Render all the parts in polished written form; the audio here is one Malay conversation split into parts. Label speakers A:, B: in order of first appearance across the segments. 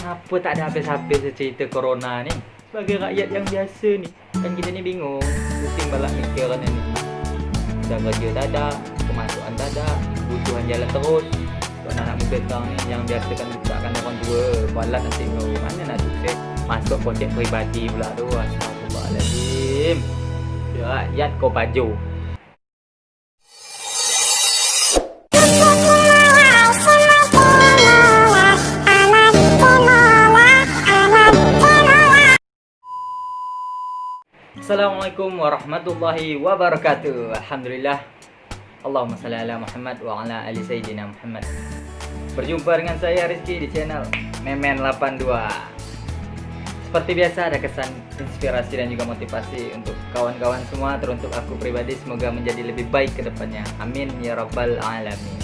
A: Apa tak ada habis-habis cerita corona ni? Sebagai rakyat yang biasa ni, kan kita ni bingung, pusing balak mikir kan ni. Dah kerja tak ada, pemasukan tak ada, kebutuhan jalan terus. Buat anak muda sekarang ni yang biasa kan letakkan orang tua, balat nak tengok mana nak sukses. Masuk projek peribadi pula tu, astagfirullahaladzim. Rakyat kau baju. Assalamualaikum warahmatullahi wabarakatuh. Alhamdulillah. Allahumma salli ala Muhammad wa ala ali sayyidina Muhammad. Berjumpa dengan saya Rizky di channel Memen82. Seperti biasa ada kesan inspirasi dan juga motivasi untuk kawan-kawan semua, teruntuk aku pribadi, semoga menjadi lebih baik ke depannya. Amin ya rabbal alamin.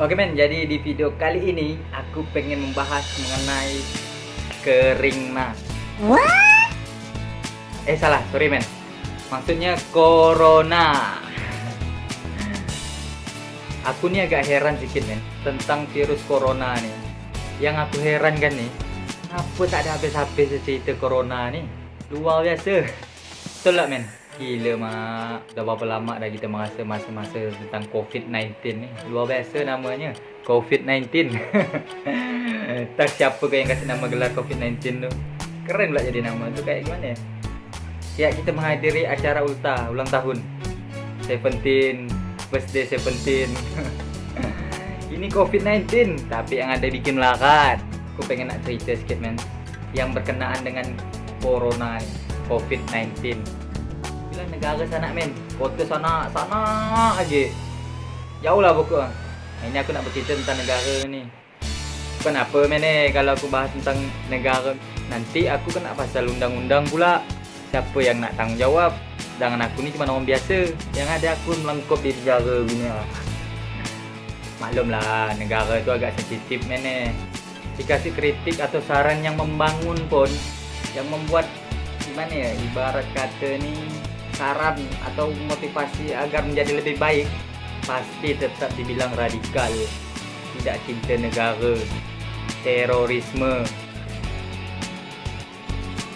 A: Oke men, jadi di video kali ini aku pengen membahas mengenai keringna. Salah, sorry men. Maksudnya corona. Aku nih agak heran sedikit men tentang virus corona nih. Yang aku heran kan nih, apa tak ada habis-habis cerita corona nih. Luar biasa. Betul tak men? Gila mak. Dah berapa lama dah kita merasa masa-masa tentang COVID-19 nih. Luar biasa namanya, COVID-19. Tak siapa yang kasih nama gelar COVID-19 tu. Keren pula jadi nama tu, kayak gimana ya? Ya, kita menghadiri acara ulang tahun 17, birthday 17. Ini COVID-19, tapi yang ada bikin melarat. Aku pengen nak cerita sikit men, yang berkenaan dengan corona ni, COVID-19. Bila negara sana men, kota sana aja. Jauh lah pokok. Ini aku nak bercerita tentang negara ni. Kenapa men kalau aku bahas tentang negara, nanti aku kena pasal undang-undang pula. Siapa yang nak tanggung jawab? Sedangkan aku ni cuma orang biasa. Yang ada aku melengkap di penjara gini lah. Maklumlah, negara tu agak sensitif men. Dikasih kritik atau saran yang membangun pun, yang membuat gimana ya, ibarat kata ni saran atau motivasi agar menjadi lebih baik, pasti tetap dibilang radikal, tidak cinta negara, terorisme.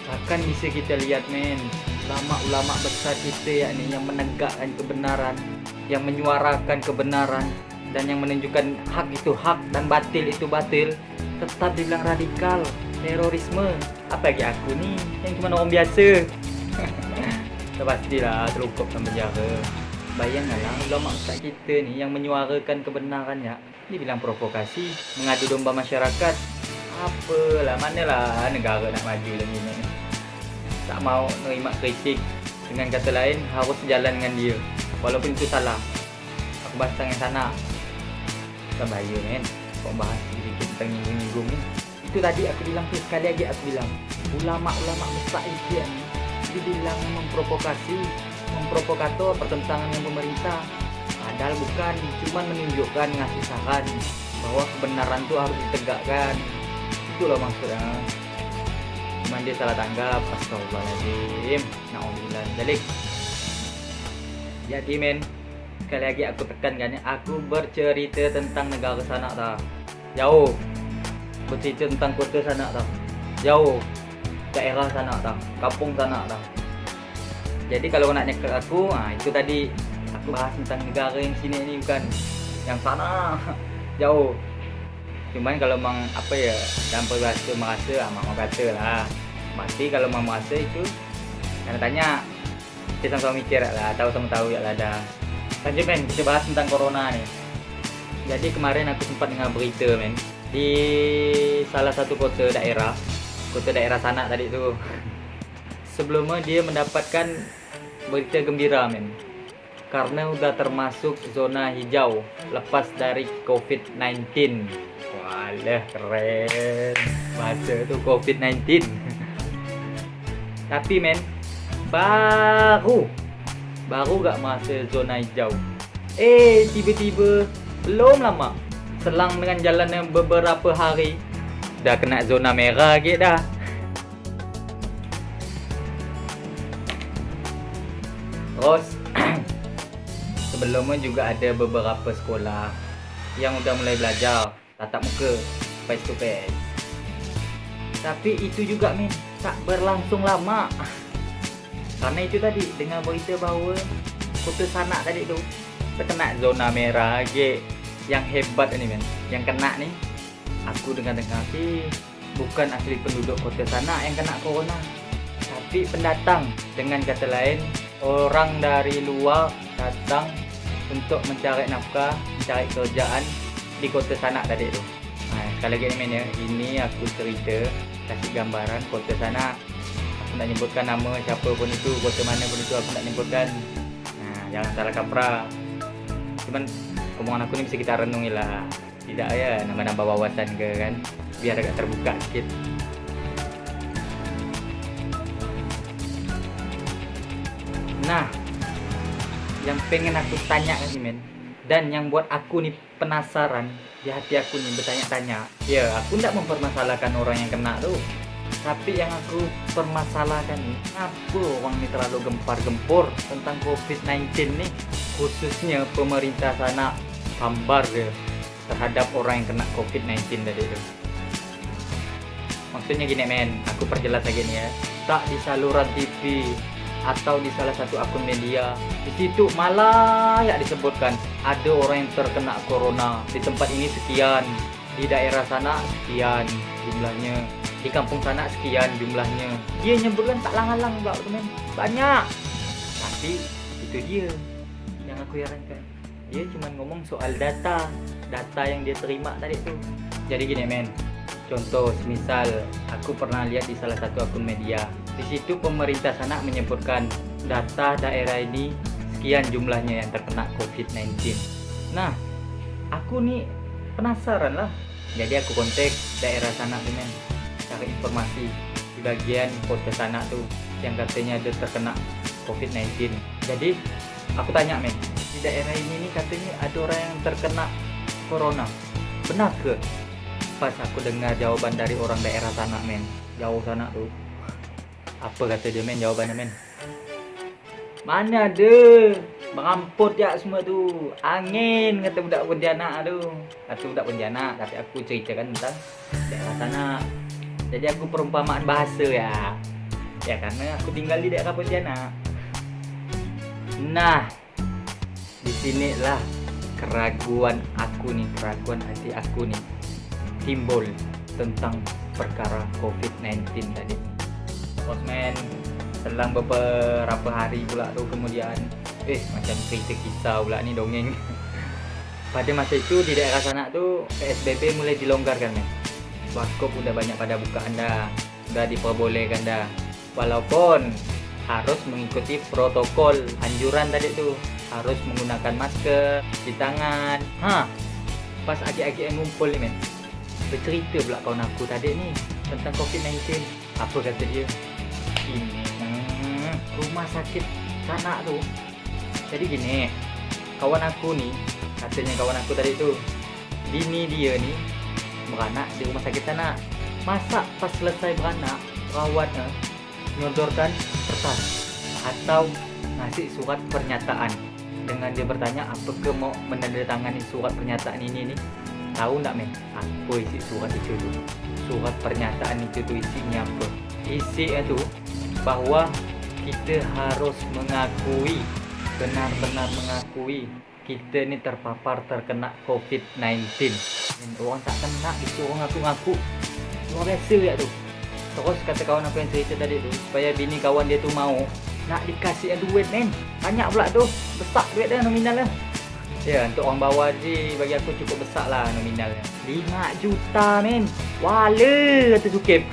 A: Bahkan bisa kita lihat men, ulama-ulama besar kita yakni yang menegakkan kebenaran, yang menyuarakan kebenaran, dan yang menunjukkan hak itu hak dan batil itu batil, tetap dibilang radikal, terorisme. Apa lagi aku ni yang cuma orang biasa. Pastilah terungkap dalam penjara. Bayangkanlah ulama besar kita ni yang menyuarakan kebenaran ya, dibilang provokasi, mengadu domba masyarakat. Apalah, manalah negara nak maju dan ini. Tak mau nerima kritik. Dengan kata lain, harus sejalan dengan dia walaupun itu salah. Aku bahas tentang yang sana. Bukan bahaya men, kau bahas sedikit tentang nyinggung ni. Itu tadi aku bilang tu, sekali lagi aku bilang, ulama-ulama besar itu ni dibilang memprovokasi, memprovokator pertentangan dengan pemerintah. Padahal bukan, cuma menunjukkan, ngasih saran bahwa kebenaran tu harus ditegakkan. Itulah maksudnya. Cuman dia salah tanggap. Astagfirullahaladzim. Na'udzubillah dzalik. Jadi men, sekali lagi aku tekankan ya, aku bercerita tentang negara sana tau. Jauh. Bercerita tentang kota sana tau. Jauh. Daerah sana tau. Kampung sana tau. Jadi kalau nak nyekel aku, itu tadi aku bahas tentang negara yang sini ni, bukan yang sana. Jauh. Cuman kalau memang apa ya, dalam peribahasa merasa, mak mau kata lah. Pasti kalau mau merasa itu, kena tanya, kita sama-sama mikir lah, tahu-sama tahu ya lah dah. Lanjut men, kita bahas tentang corona ni. Jadi kemarin aku sempat dengar berita men, di salah satu kota daerah sana tadi tu. Sebelumnya dia mendapatkan berita gembira men, karena udah termasuk zona hijau lepas dari COVID-19. Walah keren bahasa tu, COVID-19. Tapi men, baru gak masuk zona hijau, tiba-tiba belum lama, selang dengan jalannya beberapa hari, dah kena zona merah gitu dah. Terus sebelumnya juga ada beberapa sekolah yang udah mulai belajar tatap muka, face to face. Tapi itu juga men, tak berlangsung lama. Karena itu tadi, dengan berita bahawa Kota Sanak tadi tu terkena zona merah lagi. Yang hebat ini men, yang kena nih, aku dengar-dengar sih bukan asli penduduk Kota Sanak yang kena corona, tapi pendatang. Dengan kata lain, orang dari luar datang untuk mencari nafkah, mencari kerjaan di Kota Sanak tadi tu. Sekali lagi ni men ya, ini aku cerita, kasih gambaran Kota Sanak. Aku nak nyebutkan nama siapa pun itu, kota mana pun itu aku nak nyebutkan. Jangan salah kaprah. Cuman omongan aku ni bisa kita renungi lah. Tidak ya, nambah-nambah wawasan ke kan, biar agak terbuka sikit. Nah, yang pengen aku tanya ni men, dan yang buat aku ni penasaran di hati aku ni bertanya-tanya. Ya, aku tidak mempermasalahkan orang yang kena tu, tapi yang aku permasalahkan ni, apa orang ni terlalu gempar-gempur tentang COVID-19 ni, khususnya pemerintah sana hambar dia terhadap orang yang kena COVID-19 tadi tu. Maksudnya gini men, aku perjelas lagi ni ya. Tak di saluran TV atau di salah satu akun media, di situ malah ya disebutkan ada orang yang terkena corona di tempat ini sekian, di daerah sana sekian jumlahnya, di kampung sana sekian jumlahnya. Dia nyebutkan tak lang-lang pula teman, banyak. Tapi itu dia yang aku herankan, dia cuma ngomong soal data yang dia terima tadi tu. Jadi gini men, contoh semisal aku pernah lihat di salah satu akun media, di situ pemerintah sana menyebutkan data daerah ini sekian jumlahnya yang terkena COVID-19. Nah, aku nih penasaran lah. Jadi aku kontak daerah sana tuh men, cari informasi di bagian Kota Sanak tuh yang katanya ada terkena COVID-19. Jadi aku tanya men, di daerah ini nih katanya ada orang yang terkena corona, benar ke? Pas aku dengar jawaban dari orang daerah sana men, jauh sana tuh, apa kata dia men jawabannya men? Mana ada, mengamput ya semua tu, angin kata budak Pontianak tu. Kata budak Pontianak, tapi aku ceritakan tentang daerah sana. Jadi aku perumpamaan bahasa ya, karena aku tinggal di daerah Pontianak. Nah, di sinilah keraguan hati aku nih timbul tentang perkara COVID-19 tadi. Bosman, selang beberapa hari pula tu kemudian, macam cerita kisah pula ni dongeng. Pada masa itu di daerah sana tu PSBB mulai dilonggarkan men. Warkop udah banyak pada bukaan dah, udah diperbolehkan dah. Walaupun harus mengikuti protokol anjuran tadi tu, harus menggunakan masker, cuci tangan. Pas agi-agi yang ngumpul ni men, bercerita pula kawan aku tadi ni tentang COVID-19. Apa kata dia? Ini rumah sakit Sanak tu. Jadi gini, kawan aku ni, katanya kawan aku tadi tu, bini dia ni beranak di rumah sakit Sanak. Masa pas selesai beranak, perawatnya nyodorkan kertas atau ngasih surat pernyataan dengan dia bertanya apakah mau menandatangani surat pernyataan ini nih. Tahu nggak men, apa isi surat itu tu? Surat pernyataan itu tu isinya apa? Isinya tu bahwa kita harus mengakui, benar-benar mengakui kita ni terpapar terkena COVID-19. Orang tak kena disuruh ngaku-ngaku, luar biasa ya tu. Terus kata kawan aku yang cerita tadi tu, supaya bini kawan dia tu mau, nak dikasih duit men, banyak pula tu, besar duit dah nominal lah. Ya, untuk orang bawah je bagi aku cukup besar lah nominalnya. 5 juta men. Wala kata Sukip.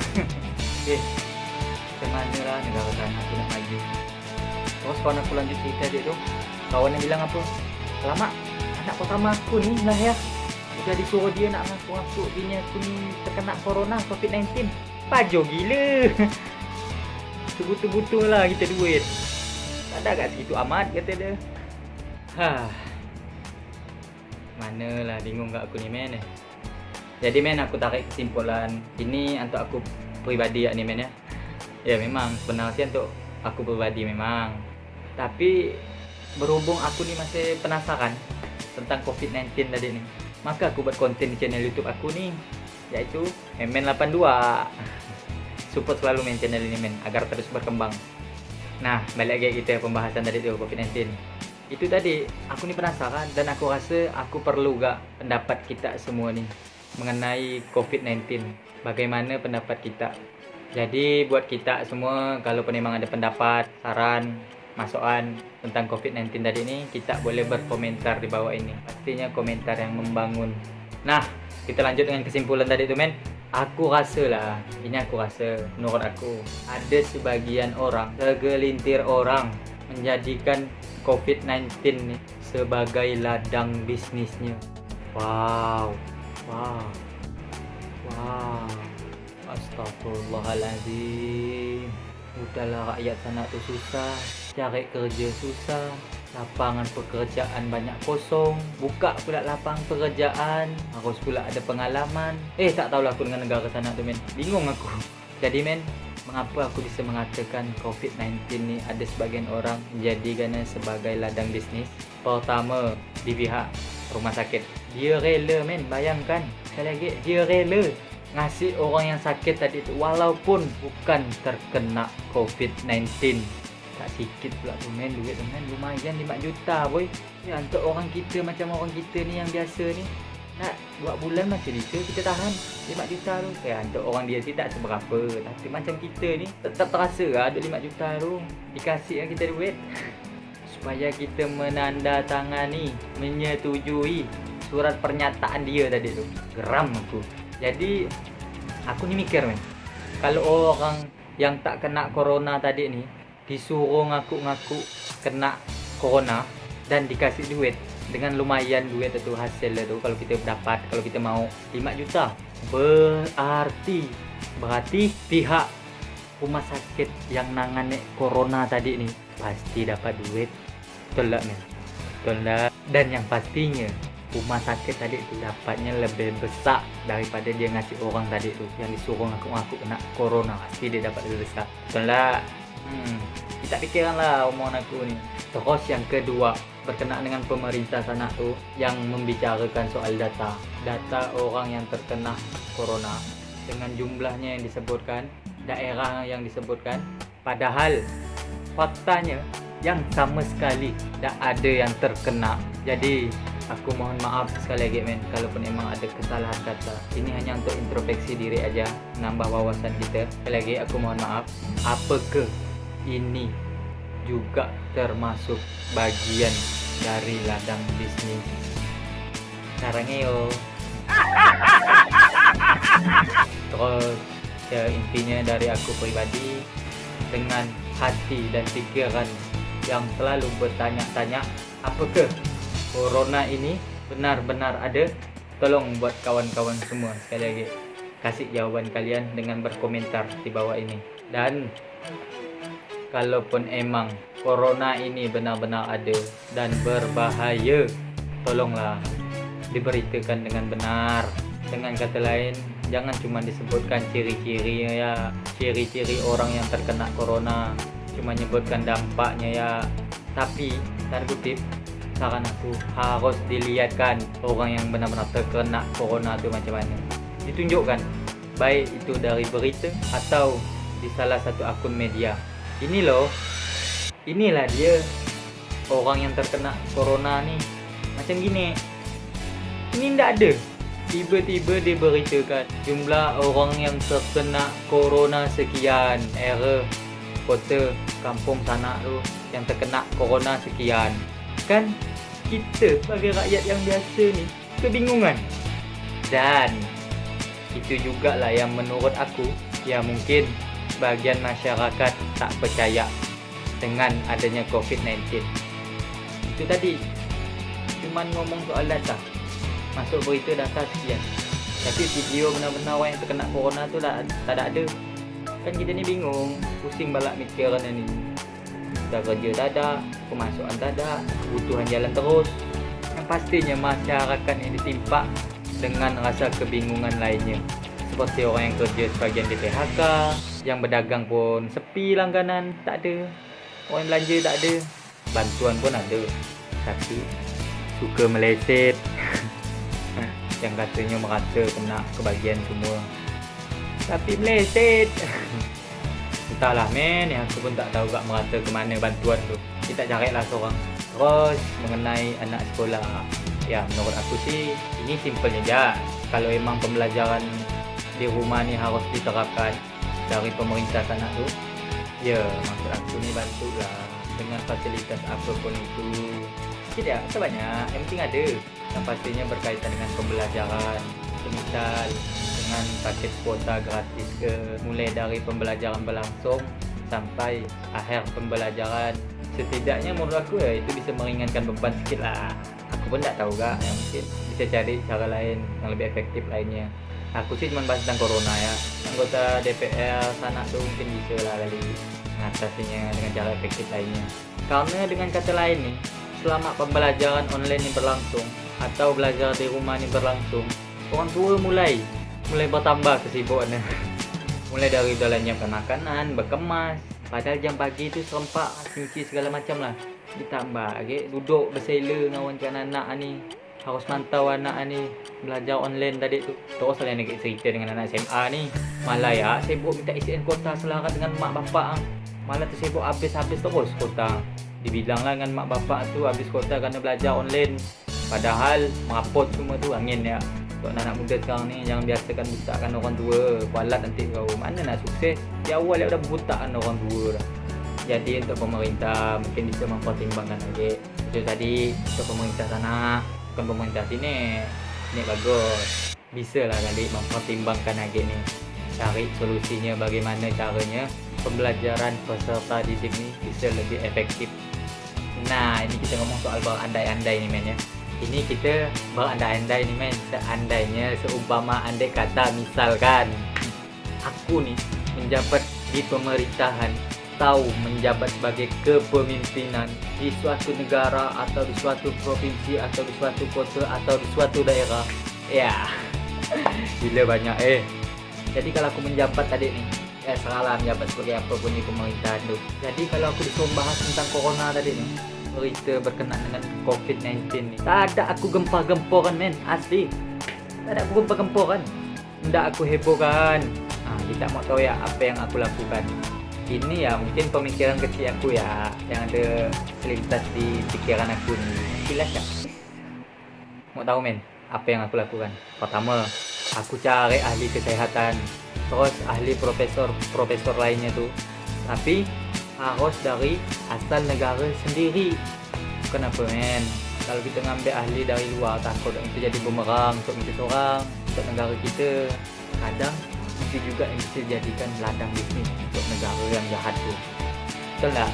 A: Macam mana lah negara sana tu nak maju. Terus kawan aku lanjut cerita dia tu, kawan yang bilang apa, lama anak pertama aku ni lah ya, udah disuruh dia nak ngaku-ngaku bini aku ni terkena corona COVID-19. Pajo gila. Sebutu-butu lah kita duit. Tak ada kat situ amat kata dia. Manalah, bingung gak aku ni men. Jadi men, aku tarik kesimpulan ini untuk aku pribadi ni men ya. Ya memang sebenarnya untuk aku pribadi memang. Tapi berhubung aku ni masih penasaran tentang COVID-19 tadi ni, maka aku buat konten di channel YouTube aku ni, yaitu MN82. support selalu men channel ini men, agar terus berkembang. Nah, balik lagi kita pembahasan tadi tuh COVID-19. Itu tadi, aku nih penasaran dan aku rasa aku perlu gak pendapat kita semua nih mengenai COVID-19. Bagaimana pendapat kita? Jadi buat kita semua, kalau memang ada pendapat, saran, masukan tentang COVID-19 tadi ini, kita boleh berkomentar di bawah ini. Pastinya komentar yang membangun. Nah, kita lanjut dengan kesimpulan tadi tuh men. Aku rasa lah, ini aku rasa, menurut aku, ada sebagian orang, segelintir orang menjadikan COVID-19 nih sebagai ladang bisnisnya. Wow. Astagfirullahaladzim. Udahlah, rakyat sana tuh susah, cari kerja susah, lapangan pekerjaan banyak kosong, buka pula lapangan pekerjaan, harus pula ada pengalaman. Tak tahulah aku dengan negara sana tuh men, bingung aku. Jadi men, mengapa aku bisa mengatakan COVID-19 ni ada sebagian orang menjadikannya sebagai ladang bisnis? Pertama, di pihak rumah sakit, dia rela men, bayangkan sekali lagi, dia rela ngasih orang yang sakit tadi itu walaupun bukan terkena COVID-19. Tak sikit pula tu men, duit tu men, lumayan 5 juta boy. Ya, untuk orang kita macam orang kita ni yang biasa ni, nak buat bulan macam itu kita tahan 5 juta tu. Untuk orang dia tak seberapa, tapi macam kita ni tetap terasa lah ada 5 juta tu dikasih yang kita duit supaya kita menandatangani, menyetujui surat pernyataan dia tadi tu. Geram aku. Jadi aku ni mikir men, kalau orang yang tak kena corona tadi ni disuruh ngaku-ngaku kena corona dan dikasih duit dengan lumayan duit itu hasil itu, kalau kita dapat, kalau kita mau 5 juta, berarti pihak rumah sakit yang nangani corona tadi ni pasti dapat duit. Betul tak men? Betul tak? Dan yang pastinya rumah sakit tadi itu dapatnya lebih besar daripada dia ngasih orang tadi itu yang disuruh ngaku-ngaku kena corona. Pasti dia dapat lebih besar. Betul tak? Kita pikirkan lah omongan aku ni. Terus yang kedua, berkenaan dengan pemerintah sana tu yang membicarakan soal data orang yang terkena corona dengan jumlahnya yang disebutkan, daerah yang disebutkan, padahal faktanya yang sama sekali tak ada yang terkena. Jadi aku mohon maaf sekali lagi men, kalaupun emang ada kesalahan kata. Ini hanya untuk introspeksi diri aja, nambah wawasan kita. Sekali lagi aku mohon maaf. Apakah ini juga termasuk bagian dari ladang bisnis? Caranya yo. Terus ya, intinya dari aku pribadi, dengan hati dan pikiran yang selalu bertanya-tanya, apakah corona ini benar-benar ada? Tolong buat kawan-kawan semua sekali lagi kasih jawaban kalian dengan berkomentar di bawah ini. Dan kalaupun emang corona ini benar-benar ada dan berbahaya, tolonglah diberitakan dengan benar. Dengan kata lain, jangan cuma disebutkan ciri-cirinya ya, ciri-ciri orang yang terkena corona, cuma nyebutkan dampaknya ya. Tapi tanda kutip, saran aku harus dilihatkan orang yang benar-benar terkena corona itu macam mana, ditunjukkan, baik itu dari berita atau di salah satu akun media. Inilah dia orang yang terkena corona nih, macam gini. Ini ndak ada, tiba-tiba diberitakan jumlah orang yang terkena corona sekian, error kota kampung sana tu yang terkena corona sekian. Kan kita sebagai rakyat yang biasa ni kebingungan. Dan itu jugalah yang menurut aku, ya mungkin sebagian masyarakat tak percaya dengan adanya COVID-19. Itu tadi cuman ngomong soal data, masuk berita data sekian, tapi video benar-benar orang yang terkena corona tu tak ada. Kan kita ni bingung, pusing balak mikiran ni. Dah kerja tak ada, pemasukan tak ada, kebutuhan jalan terus. Yang pastinya masyarakat ini ditimpa dengan rasa kebingungan lainnya. Seperti orang yang kerja sebagian di PHK, yang berdagang pun sepi langganan, tak ada. Orang belanja tak ada, bantuan pun ada, tapi suka meleset. Yang katanya merata kena kebagian semua. tapi meleset. Entahlah men, ya aku pun tak tahu gak merata ke mana bantuan tu. Kita carilah seorang. Terus mengenai anak sekolah, ya menurut aku sih ini simpelnya je. Kalau emang pembelajaran di rumah ni harus diterapkan dari pemerintah sana tu, ya maksud aku ni bantulah dengan fasilitas apapun itu. Tidak sebanyak, yang penting ada. Yang pastinya berkaitan dengan pembelajaran, semisal dengan paket kuota gratis ke, mulai dari pembelajaran berlangsung sampai akhir pembelajaran. Setidaknya menurut aku ya itu bisa meringankan beban sikit lah. Aku pun tak tahu gak, yang mungkin bisa cari cara lain yang lebih efektif lainnya. Aku sih cuma bahas tentang corona ya. Anggota DPR sana tuh mungkin bisa lah kali mengatasinya dengan cara efektif lainnya. Karena dengan kata lain nih, selama pembelajaran online ini berlangsung atau belajar di rumah ini berlangsung, orang tua mulai bertambah kesibukannya. Mulai dari udah nyiapkan makanan, berkemas. Padahal jam pagi itu serempak, cuci segala macam lah. Ditambah lagi duduk bersela dengan anak-anak ni. Harus mantau anak ni belajar online tadi tu. Terus saya nak cerita dengan anak SMA ni. Malah ya sibuk minta isian kuota selaras dengan mak bapak. Malah tu sibuk habis-habis terus kuota. Dibilang lah dengan mak bapak tu habis kuota kerana belajar online. Padahal merapot semua tu angin ya. Untuk anak muda sekarang ni jangan biasakan butakkan orang tua. Kualat nanti kau mana nak sukses. Di awal dia dah butakkan orang tua dah. Jadi untuk pemerintah mungkin bisa mempertimbangkan lagi. Itu tadi untuk pemerintah sana, bukan pemerintah sini. Ini bagus. Bisa lah kali mempertimbangkan lagi ni. Cari solusinya bagaimana caranya pembelajaran peserta didik ni bisa lebih efektif. Nah, ini kita ngomong soal berandai-andai ni men ya. Ini kita berandai-andai ni men. Seandainya seumpama andai kata misalkan aku ni menjabat di pemerintahan atau menjabat sebagai kepemimpinan di suatu negara atau di suatu provinsi atau di suatu kota atau di suatu daerah. Ya. Gila banyak Jadi kalau aku menjabat tadi ni, serahlah menjabat sebagai apa pun di pemerintahan tu. Jadi kalau aku disuruh bahas tentang corona tadi ni, berita berkenaan dengan COVID-19 ni, tak ada aku gempar-gemporan men, asli. Tak ada aku gempar-gemporan. Tidak aku hebohkan. Kita mau tahu ya apa yang aku lakukan. Ini ya mungkin pemikiran kecil aku ya, yang ada selintas di pikiran aku ni. Jelas tak? Mau tahu men, apa yang aku lakukan? Pertama, aku cari ahli kesehatan, terus ahli profesor lainnya tu. Tapi harus dari asal negara sendiri. Kenapa men? Kalau kita ngambil ahli dari luar, takut itu jadi bumerang untuk kita seorang, untuk negara kita. Kadang itu juga yang bisa jadikan ladang bisnis untuk negara yang jahat tu. Betul tak?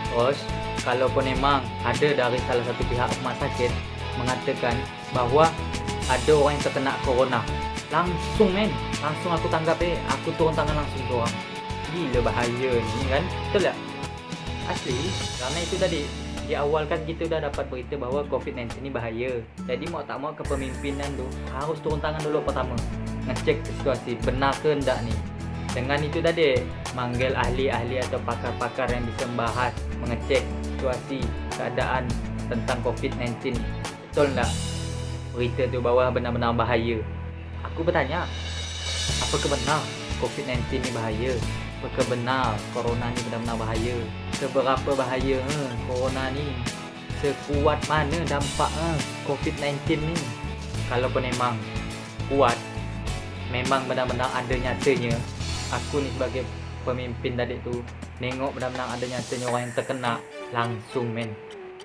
A: Terus, kalaupun memang ada dari salah satu pihak rumah sakit mengatakan bahawa ada orang yang terkena corona, langsung aku tanggap aku turun tangan langsung tu orang. Gila bahaya ni kan? Betul tak? Asli, kerana itu tadi di awal kan kita dah dapat berita bahawa COVID-19 ni bahaya. Jadi mau tak mau kepemimpinan tu harus turun tangan dulu pertama, ngecek situasi benar ke enggak ni. Dengan itu tadi manggil ahli-ahli atau pakar-pakar yang bisa membahas, mengecek situasi keadaan tentang COVID-19 ni. Betul tak berita tu bahawa benar-benar bahaya? Aku bertanya, apakah benar COVID-19 ni bahaya? Apakah benar corona ni benar-benar bahaya? Seberapa bahaya corona ni? Sekuat mana dampak COVID-19 ni? Kalaupun memang kuat, memang benar-benar ada nyatanya, aku ni sebagai pemimpin tadi tu nengok benar-benar ada nyatanya orang yang terkena, langsung men,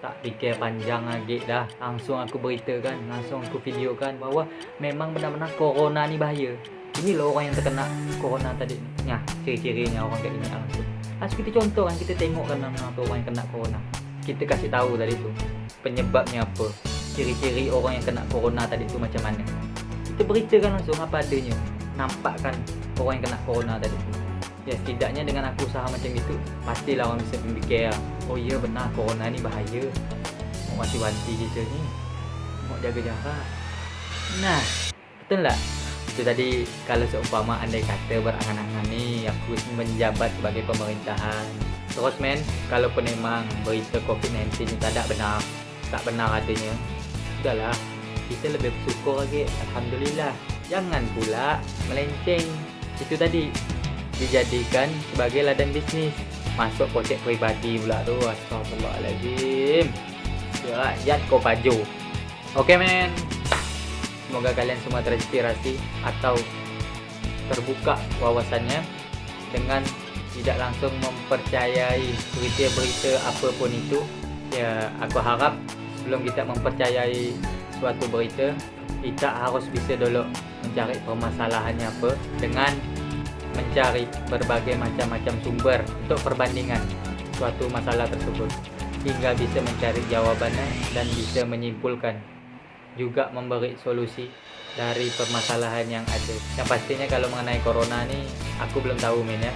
A: tak fikir panjang lagi dah, langsung aku beritakan, langsung aku videokan bahawa memang benar-benar corona ni bahaya. Ini loh orang yang terkena corona tadi ni. Ya, ciri-cirinya orang kayak gini langsung. Langsung kita contoh kan, kita tengok kan mana tu orang yang kena corona. Kita kasih tahu tadi tu penyebabnya apa, ciri-ciri orang yang kena corona tadi tu macam mana. Kita beritakan langsung apa adanya. Nampakkan orang yang kena corona tadi tu. Ya setidaknya dengan aku usaha macam itu, pastilah orang bisa berfikir, oh iya benar corona ni bahaya. Mau wanti-wanti kita ni, mau jaga jarak. Nah, betul tak? Itu tadi kalau seumpama andai kata berangan-angan ni aku menjabat sebagai pemerintahan. Terus men, kalaupun memang berita COVID-19 ni tak benar adanya, sudahlah, kita lebih bersyukur lagi. Alhamdulillah. Jangan pula melenceng itu tadi dijadikan sebagai ladang bisnis, masuk projek pribadi pula tuh. Astagfirullahaladzim, jangan kau paju. Oke men, semoga kalian semua terinspirasi atau terbuka wawasannya dengan tidak langsung mempercayai berita-berita apapun itu. Ya, aku harap sebelum kita mempercayai suatu berita, kita harus bisa dulu mencari permasalahannya apa dengan mencari berbagai macam-macam sumber untuk perbandingan suatu masalah tersebut, hingga bisa mencari jawabannya dan bisa menyimpulkan, juga memberi solusi dari permasalahan yang ada. Yang pastinya kalau mengenai corona nih, aku belum tahu men ya,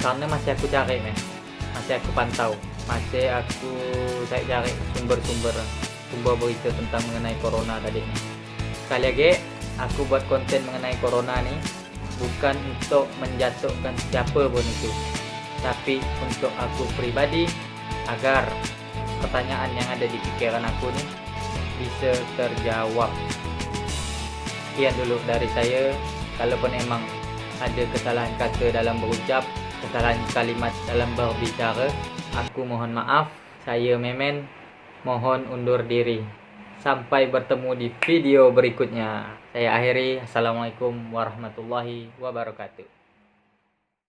A: karena masih aku cari men, masih aku pantau, masih saya cari sumber berita tentang mengenai corona tadi nih. Sekali lagi, aku buat konten mengenai corona nih bukan untuk menjatuhkan siapa pun itu, tapi untuk aku pribadi, agar pertanyaan yang ada di pikiran aku nih bisa terjawab. Sekian dulu dari saya. Kalaupun emang ada kesalahan kata dalam berucap, kesalahan kalimat dalam berbicara, aku mohon maaf. Saya Memen mohon undur diri. Sampai bertemu di video berikutnya. Saya akhiri. Assalamualaikum warahmatullahi wabarakatuh.